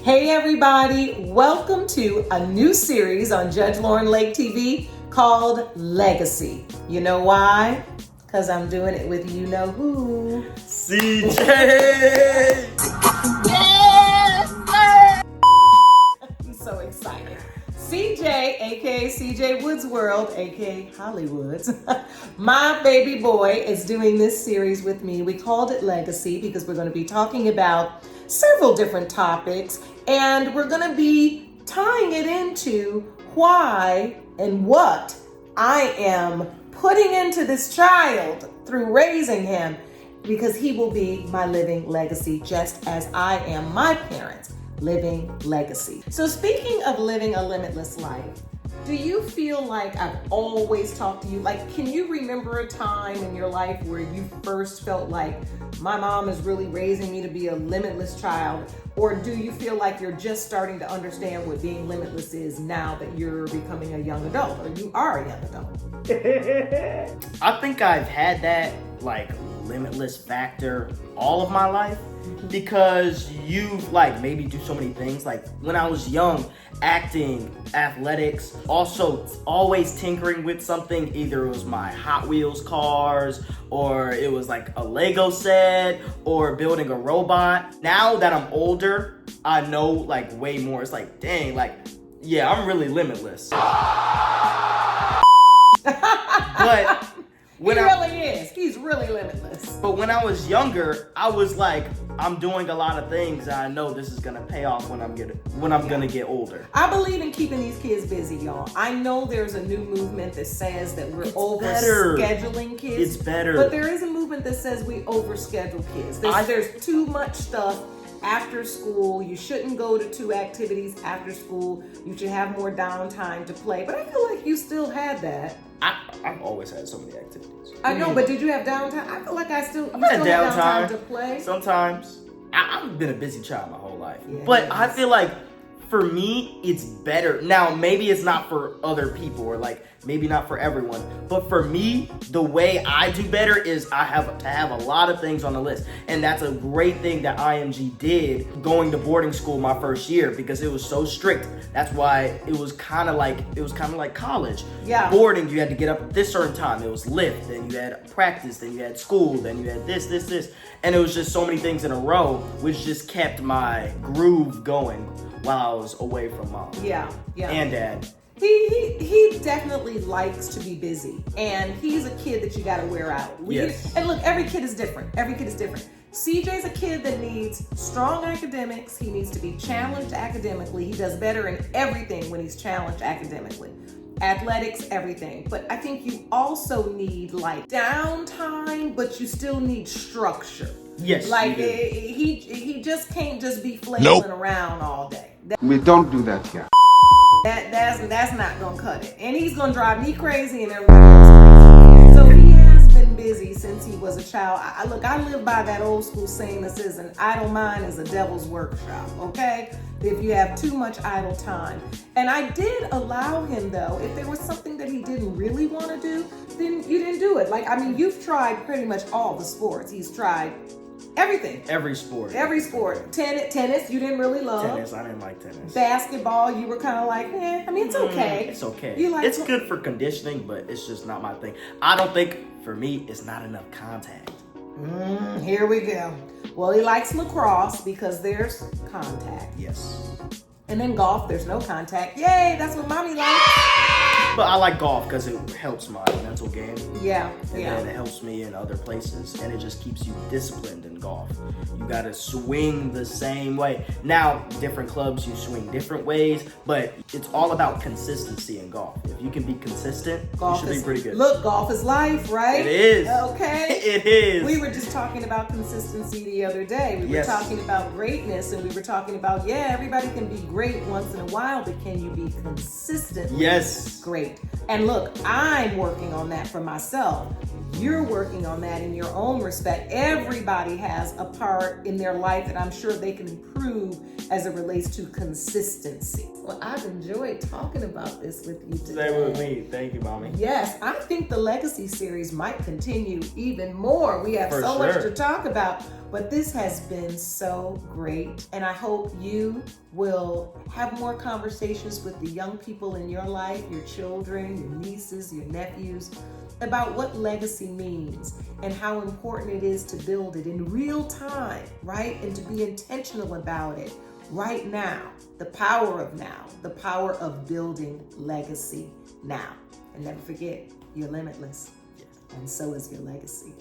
Hey everybody, welcome to a new series on Judge Lauren Lake TV called Legacy. You know why? Because I'm doing it with you know who? CJ! Yes, I'm so excited. CJ, aka CJWoodsWorld, aka Hollywoods, my baby boy is doing this series with me. We called it Legacy because we're going to be talking about several different topics, and we're going to be tying it into why and what I am putting into this child through raising him, because he will be my living legacy just as I am my parents' living legacy. So speaking of living a limitless life, do you feel like I've always talked to you? Like, can you remember a time in your life where you first felt like my mom is really raising me to be a limitless child? Or do you feel like you're just starting to understand what being limitless is now that you're becoming a young adult, or you are a young adult? I think I've had that like limitless factor all of my life, because you like maybe do so many things. Like when I was young, acting, athletics, also always tinkering with something. Either it was my Hot Wheels cars, or it was like a Lego set, or building a robot. Now that I'm older, I know like way more. It's like, dang, like, yeah, I'm really limitless. But He really is. He's really limitless. But when I was younger, I was like, I'm doing a lot of things that I know this is gonna pay off when I'm gonna get older. I believe in keeping these kids busy, y'all. I know there's a new movement that says that we're scheduling kids. It's better. But there is a movement that says we overschedule kids. There's too much stuff after school. You shouldn't go to 2 activities after school. You should have more downtime to play. But I feel like you still had that. I've always had so many activities. I know, but did you have downtime? I feel like I've still had have downtime to play. Sometimes. I've been a busy child my whole life. Yeah, but I feel like for me, it's better. Now, maybe it's not for other people, or like maybe not for everyone. But for me, the way I do better is I have to have a lot of things on the list. And that's a great thing that IMG did going to boarding school my first year, because it was so strict. That's why it was kind of like college. Yeah. Boarding, you had to get up at this certain time. It was lift, then you had practice, then you had school, then you had this. And it was just so many things in a row, which just kept my groove going while I was away from mom. Yeah. And dad. He definitely likes to be busy, and he's a kid that you got to wear out. Yes. And look, every kid is different. CJ's a kid that needs strong academics. He needs to be challenged academically. He does better in everything when he's challenged academically. Athletics, everything. But I think you also need like downtime, but you still need structure. Yes. Like he just can't just be flailing around all day. We don't do that here. That's not gonna cut it. And he's gonna drive me crazy and everybody else crazy. So he has been busy since he was a child. I live by that old school saying that says an idle mind is a devil's workshop, okay? If you have too much idle time. And I did allow him, though, if there was something that he didn't really want to do, then you didn't do it. Like, I mean, you've tried pretty much all the sports. He's tried everything. Every sport. Tennis, you didn't really love. Tennis, I didn't like tennis. Basketball, you were kind of like, I mean, it's okay. It's okay. It's good for conditioning, but it's just not my thing. I don't think, for me, it's not enough contact. Here we go. Well, he likes lacrosse because there's contact. Yes. And then golf, there's no contact. Yay, that's what mommy likes. But I like golf because it helps my mental game. Yeah. And then it helps me in other places. And it just keeps you disciplined in golf. You got to swing the same way. Now, different clubs, you swing different ways. But it's all about consistency in golf. If you can be consistent, you should be pretty good. Look, golf is life, right? It is. Okay. It is. We were just talking about consistency the other day. We were talking about greatness, and we were talking about, everybody can be great once in a while, but can you be consistently great? And look, I'm working on that for myself. you're working on that in your own respect. Everybody has a part in their life that I'm sure they can improve as it relates to consistency. Well, I've enjoyed talking about this with you today. Stay with me. Thank you, Mommy. Yes, I think the Legacy series might continue even more. We have For so much sure. to talk about, but this has been so great. And I hope you will have more conversations with the young people in your life, your children, your nieces, your nephews, about what legacy means and how important it is to build it in real time, right? And to be intentional about it right now. The power of now, the power of building legacy now. And never forget, you're limitless. Yes. And so is your legacy.